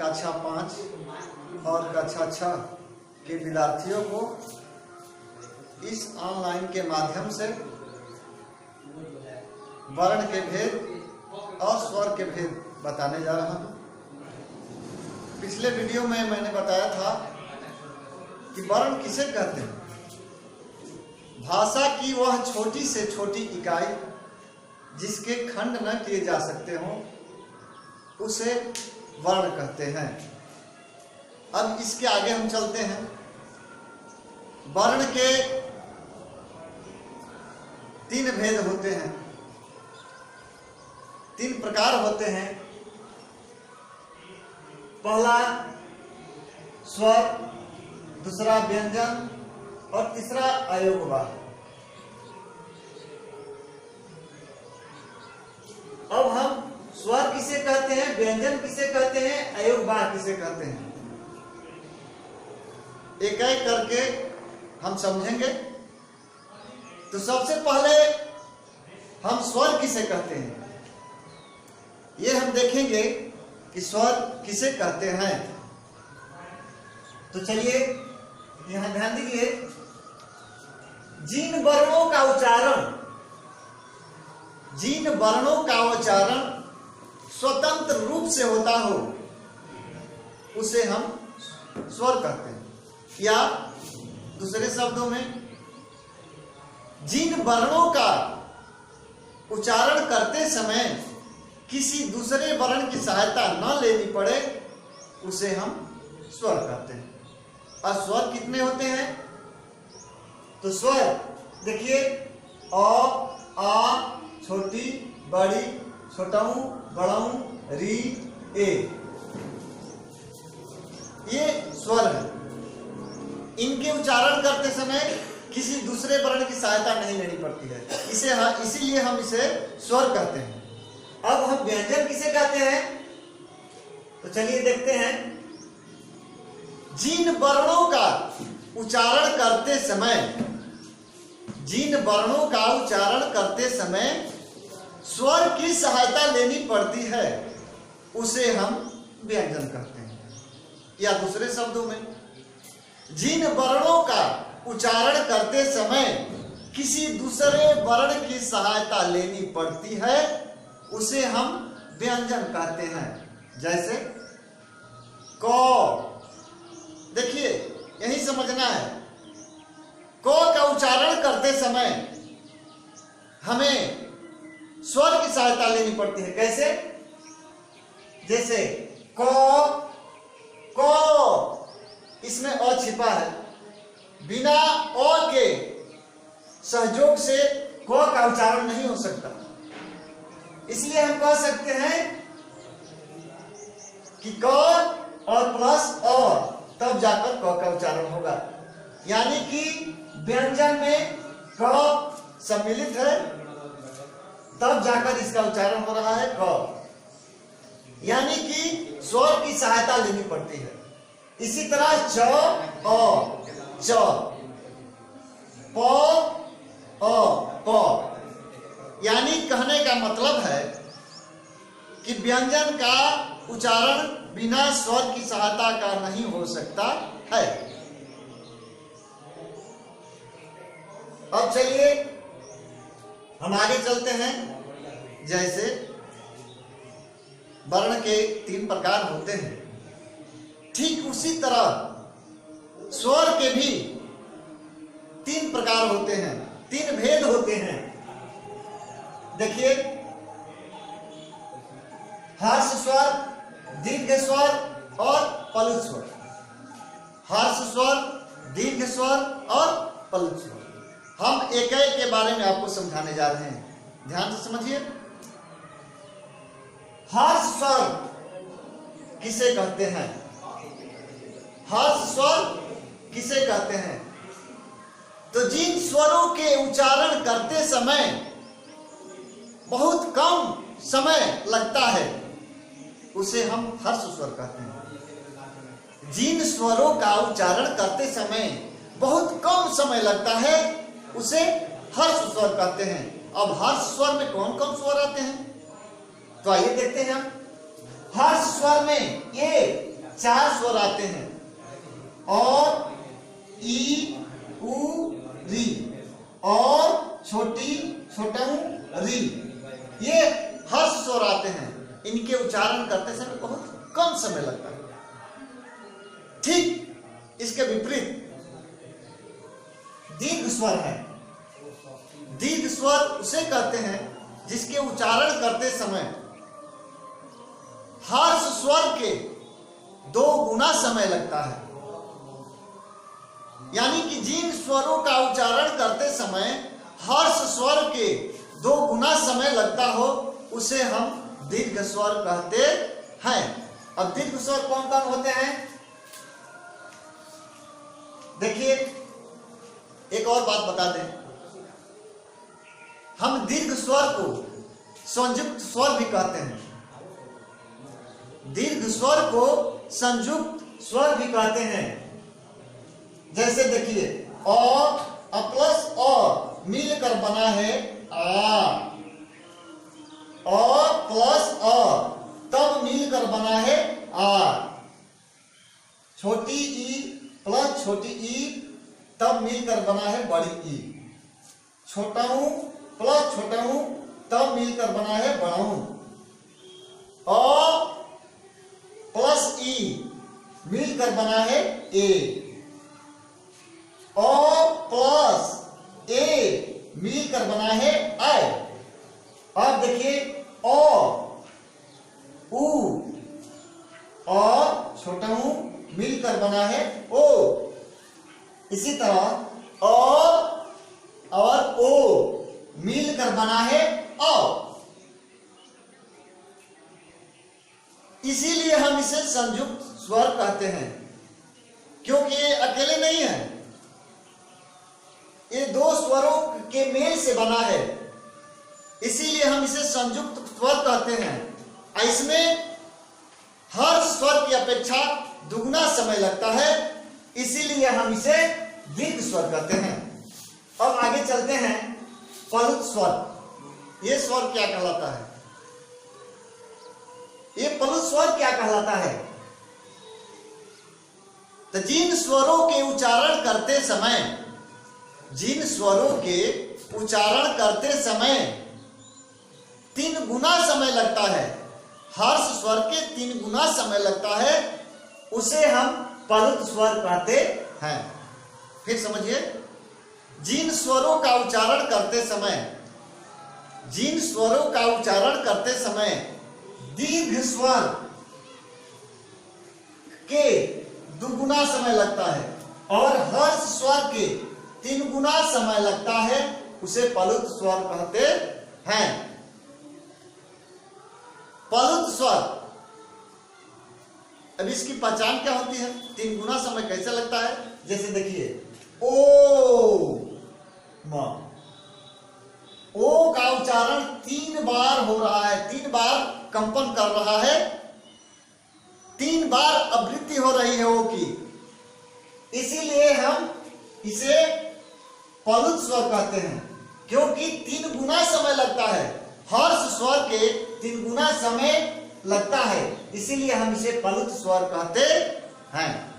कक्षा 5 और कक्षा 6 के विद्यार्थियों को इस ऑनलाइन के माध्यम से वर्ण के भेद और स्वर के भेद बताने जा रहा हूँ। पिछले वीडियो में मैंने बताया था कि वर्ण किसे कहते हैं। भाषा की वह छोटी से छोटी इकाई जिसके खंड न किए जा सकते हों उसे वर्ण कहते हैं। अब इसके आगे हम चलते हैं। वर्ण के 3 भेद होते हैं, 3 प्रकार होते हैं। पहला स्वर, दूसरा व्यंजन और तीसरा अयोगवाह। अब हम स्वर किसे कहते हैं, व्यंजन किसे कहते हैं, अयोगवाह किसे कहते हैं, एक एक करके हम समझेंगे। तो सबसे पहले हम स्वर किसे कहते हैं ये हम देखेंगे कि स्वर किसे कहते हैं। तो चलिए यहां ध्यान दीजिए। जिन वर्णों का उच्चारण स्वतंत्र रूप से होता हो उसे हम स्वर कहते हैं। या दूसरे शब्दों में, जिन वर्णों का उच्चारण करते समय किसी दूसरे वर्ण की सहायता न लेनी पड़े उसे हम स्वर कहते हैं। और स्वर कितने होते हैं? तो स्वर देखिए, अ, आ, छोटी, बड़ी, छोटाऊ, बड़ाऊ, री, ए, ये स्वर है। इनके उच्चारण करते समय किसी दूसरे वर्ण की सहायता नहीं लेनी पड़ती है, इसीलिए हम इसे स्वर कहते हैं। अब हम व्यंजन किसे कहते हैं? तो चलिए देखते हैं। जिन वर्णों का उच्चारण करते समय स्वर की सहायता लेनी पड़ती है उसे हम व्यंजन कहते हैं। या दूसरे शब्दों में, जिन वर्णों का उच्चारण करते समय किसी दूसरे वर्ण की सहायता लेनी पड़ती है उसे हम व्यंजन कहते हैं। जैसे क, देखिए यही समझना है। क का उच्चारण करते समय हमें स्वर की सहायता लेनी पड़ती है। कैसे? जैसे क, इसमें अ छिपा है। बिना अ के सहयोग से क का उच्चारण नहीं हो सकता। इसलिए हम कह सकते हैं कि क और प्लस अ, तब जाकर क का उच्चारण होगा। यानी कि व्यंजन में क सम्मिलित है, तब जाकर इसका उच्चारण हो रहा है क। यानी कि स्वर की सहायता लेनी पड़ती है। इसी तरह च, अ, च, प, अ, प। यानी कहने का मतलब है कि व्यंजन का उच्चारण बिना स्वर की सहायता का नहीं हो सकता है। अब चलिए हम आगे चलते हैं। जैसे वर्ण के 3 प्रकार होते हैं, ठीक उसी तरह स्वर के भी 3 प्रकार होते हैं, 3 भेद होते हैं। देखिए, हर्ष स्वर, दीर्घ स्वर और पलुत स्वर। हर्ष स्वर, दीर्घ स्वर और पलुत स्वर। हम एक एक के बारे में आपको समझाने जा रहे हैं, ध्यान से समझिए। हर्ष स्वर किसे कहते हैं? हर्ष स्वर किसे कहते हैं? तो जिन स्वरों के उच्चारण करते समय बहुत कम समय लगता है उसे हम हर्ष स्वर कहते हैं। जिन स्वरों का उच्चारण करते समय बहुत कम समय लगता है उसे हर्ष स्वर कहते हैं। अब हर्ष स्वर में कौन कौन स्वर आते हैं तो आइए देखते हैं हम। हर्ष स्वर में ये 4 स्वर आते हैं, और ई उ री और छोटी छोटऊ री, ये हर्ष स्वर आते हैं। इनके उच्चारण करते समय बहुत कम समय लगता है। ठीक इसके विपरीत दीर्घ स्वर है। दीर्घ स्वर उसे कहते हैं जिसके उच्चारण करते समय हर्ष स्वर के 2 गुना समय लगता है। यानी कि जिन स्वरों का उच्चारण करते समय हर्ष स्वर के 2 गुना समय लगता हो उसे हम दीर्घ स्वर कहते हैं। अब दीर्घ स्वर कौन कौन होते हैं? देखिए, एक और बात बता दें, हम दीर्घ स्वर को संयुक्त स्वर भी कहते हैं। दीर्घ स्वर को संयुक्त स्वर भी कहते हैं। जैसे देखिए, अ प्लस अ मिलकर बना है आ, अ प्लस अ तब मिलकर बना है आ, छोटी ई प्लस छोटी ई तब मिलकर बना है बड़ी ई, छोटाऊ प्लस छोटाऊ तब मिलकर बना है बड़ाऊ, अ प्लस ई मिलकर बना है ए, अ प्लस ए मिलकर बना है आई। अब देखिए, अ उ अ छोटाऊ मिलकर बना है ओ। इसी तरह अ और ओ मिलकर बना है अ। इसीलिए हम इसे संयुक्त स्वर कहते हैं, क्योंकि ये अकेले नहीं है, ये 2 स्वरों के मेल से बना है। इसीलिए हम इसे संयुक्त स्वर कहते हैं। इसमें हर स्वर की अपेक्षा दुगना समय लगता है, इसीलिए हम इसे दीर्घ स्वर कहते हैं। अब आगे चलते हैं, प्लुत स्वर। ये स्वर क्या कहलाता है? ये प्लुत स्वर क्या कहलाता है? तो जिन स्वरों के उच्चारण करते समय, जिन स्वरों के उच्चारण करते समय 3 गुना समय लगता है, हर्ष स्वर के 3 गुना समय लगता है, उसे हम प्लुत स्वर कहते हैं। फिर समझिए, जिन स्वरों का उच्चारण करते समय, जिन स्वरों का उच्चारण करते समय दीर्घ स्वर के 2 गुना समय लगता है और हर्ष स्वर के 3 गुना समय लगता है, उसे प्लुत स्वर कहते हैं। प्लुत स्वर, अब इसकी पहचान क्या होती है? 3 गुना समय कैसे लगता है? जैसे देखिए, ओ म, ओ का उच्चारण 3 बार हो रहा है, 3 बार कंपन कर रहा है, 3 बार आवृत्ति हो रही है ओ की, इसीलिए हम इसे प्लुत स्वर कहते हैं, क्योंकि 3 गुना समय लगता है, हर्ष स्वर के 3 गुना समय लगता है, इसीलिए हम इसे प्लुत स्वर कहते हैं।